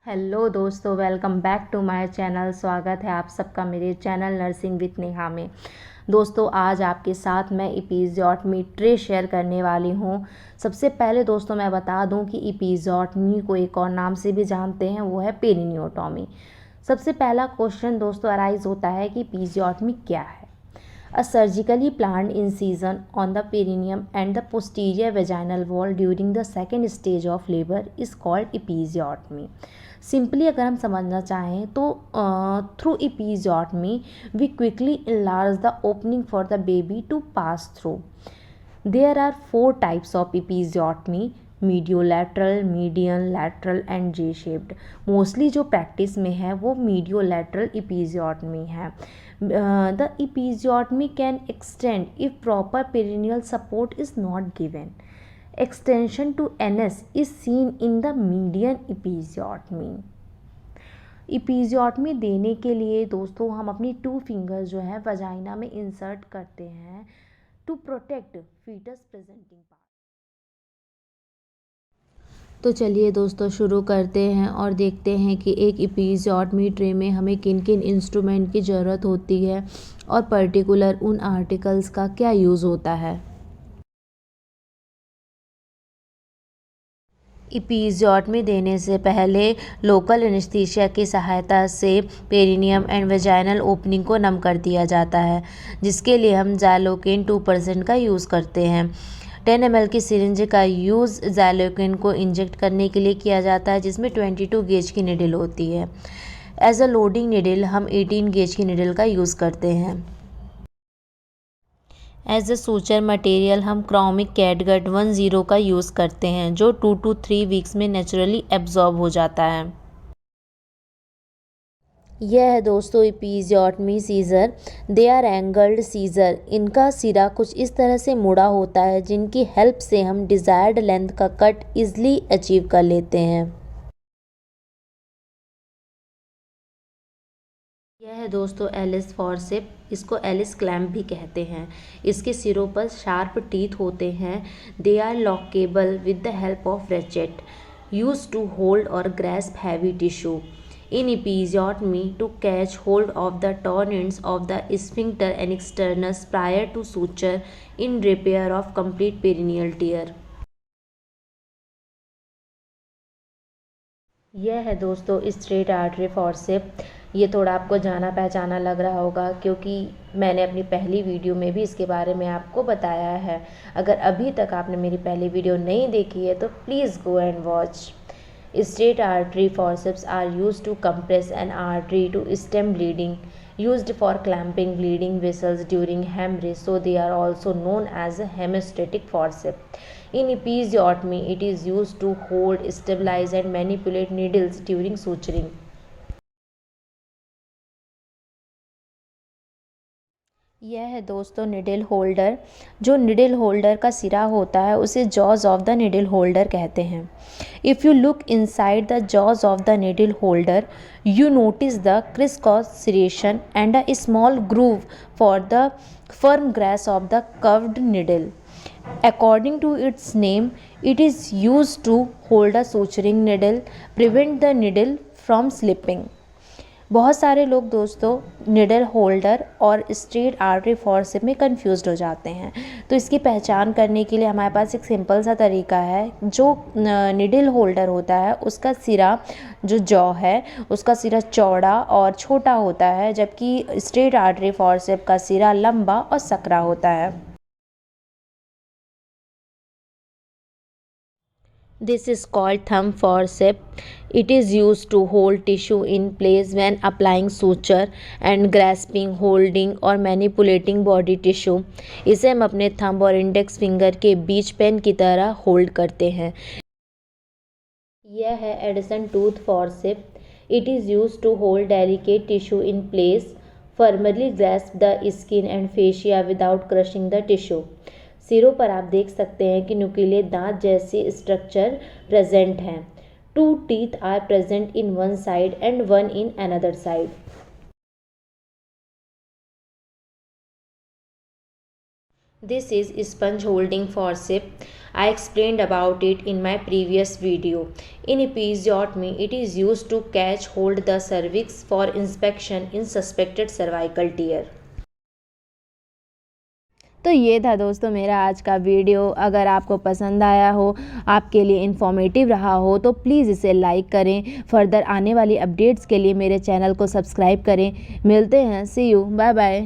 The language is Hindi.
हेलो दोस्तों, welcome back to my channel. स्वागत है आप सबका मेरे चैनल नर्सिंग विद नेहा में। दोस्तों, आज आपके साथ मैं एपिज़ोटमी ट्रे शेयर करने वाली हूँ। सबसे पहले दोस्तों मैं बता दूँ कि एपिज़ोटमी को एक और नाम से भी जानते हैं, वो है पेरिनियोटॉमी। सबसे पहला क्वेश्चन दोस्तों अराइज होता है कि एपिज़ोटमी क्या है। A surgically planned incision on the perineum and the posterior vaginal wall during the second stage of labor is called episiotomy. Simply अगर हम समझना चाहें तो through episiotomy we quickly enlarge the opening for the baby to pass through. There are 4 types of episiotomy: mediolateral, median, lateral and J shaped. Mostly जो प्रैक्टिस में है वो मीडियोलैटरल एपिजियोटमी है। The episiotomy can extend if proper perineal support is not given. Extension to anus is seen in the median episiotomy. Episiotomy देने के लिए दोस्तों हम अपनी 2 फिंगर जो है वजाइना में इंसर्ट करते हैं to protect fetus presenting part. तो चलिए दोस्तों शुरू करते हैं और देखते हैं कि एक एपिज़ोटमी ट्रे में हमें किन किन इंस्ट्रूमेंट की ज़रूरत होती है और पर्टिकुलर उन आर्टिकल्स का क्या यूज़ होता है। एपिज़ोटमी देने से पहले लोकल एनेस्थीसिया की सहायता से पेरिनियम एंड वेजाइनल ओपनिंग को नम कर दिया जाता है, जिसके लिए हम ज़ैलोकेन 2% का यूज़ करते हैं। 10 ml की सिरिंज का यूज़ ज़ैलोकेन को इंजेक्ट करने के लिए किया जाता है, जिसमें 22 गेज की निडल होती है। एज अ लोडिंग निडल हम 18 गेज की निडल का यूज़ करते हैं। एज अ सूचर मटेरियल हम क्रोमिक कैटगट 10 का यूज़ करते हैं, जो 2 to 3 वीक्स में नेचुरली एब्जॉर्ब हो जाता है। यह है दोस्तों episiotomy scissor. They are angled scissor. इनका सिरा कुछ इस तरह से मुड़ा होता है, जिनकी हेल्प से हम डिज़ायर्ड लेंथ का कट इजली अचीव कर लेते हैं। यह है दोस्तों एलिस फॉरसेप। इसको एलिस क्लैम्प भी कहते हैं। इसके सिरों पर शार्प टीथ होते हैं। They are lockable with the help of ratchet use to hold और grasp heavy tissue. In episiotomy, to catch hold of the torn ends of the sphincter and externus prior to suture in repair of complete perineal tear. यह है दोस्तों स्ट्रेट आर्टरी फॉरसेप। ये थोड़ा आपको जाना पहचाना लग रहा होगा, क्योंकि मैंने अपनी पहली वीडियो में भी इसके बारे में आपको बताया है। अगर अभी तक आपने मेरी पहली वीडियो नहीं देखी है तो please go and watch. Straight artery forceps are used to compress an artery to stem bleeding, used for clamping bleeding vessels during hemorrhage, so they are also known as a hemostatic forceps. In episiotomy, it is used to hold, stabilize and manipulate needles during suturing. यह है दोस्तों निडल होल्डर। जो निडल होल्डर का सिरा होता है उसे jaws of the needle holder कहते हैं। If you look inside the jaws of the needle holder, you notice the crisscross serration and a small groove for the firm grasp of the curved needle. According to its name, it is used to hold a suturing needle, prevent the needle from slipping. बहुत सारे लोग दोस्तों निडल होल्डर और स्ट्रेट आर्टरी फॉरसेप में कंफ्यूज्ड हो जाते हैं। तो इसकी पहचान करने के लिए हमारे पास एक सिंपल सा तरीका है। जो निडल होल्डर होता है उसका सिरा, जो जॉ है उसका सिरा चौड़ा और छोटा होता है, जबकि स्ट्रेट आर्टरी फॉरसेप का सिरा लंबा और सकरा होता है। This is called thumb forceps. It is used to hold tissue in place when applying suture and grasping, holding or manipulating body tissue. इसे हम अपने थंब और इंडेक्स फिंगर के बीच पेन की तरह होल्ड करते हैं। यह है Edison tooth forcep. It is used to hold delicate tissue in place, firmly grasp the skin and fascia without crushing the tissue. सिरों पर आप देख सकते हैं कि नुकीले दांत जैसे स्ट्रक्चर प्रेजेंट हैं। 2 teeth are present in one side and 1 in another side. This is sponge holding forceps. I explained about it in my previous video. In episiotomy, it is used to catch hold the cervix for inspection in suspected cervical tear. तो ये था दोस्तों मेरा आज का वीडियो। अगर आपको पसंद आया हो, आपके लिए इन्फॉर्मेटिव रहा हो, तो प्लीज़ इसे लाइक करें। फर्दर आने वाली अपडेट्स के लिए मेरे चैनल को सब्सक्राइब करें। मिलते हैं, सी यू, बाय बाय।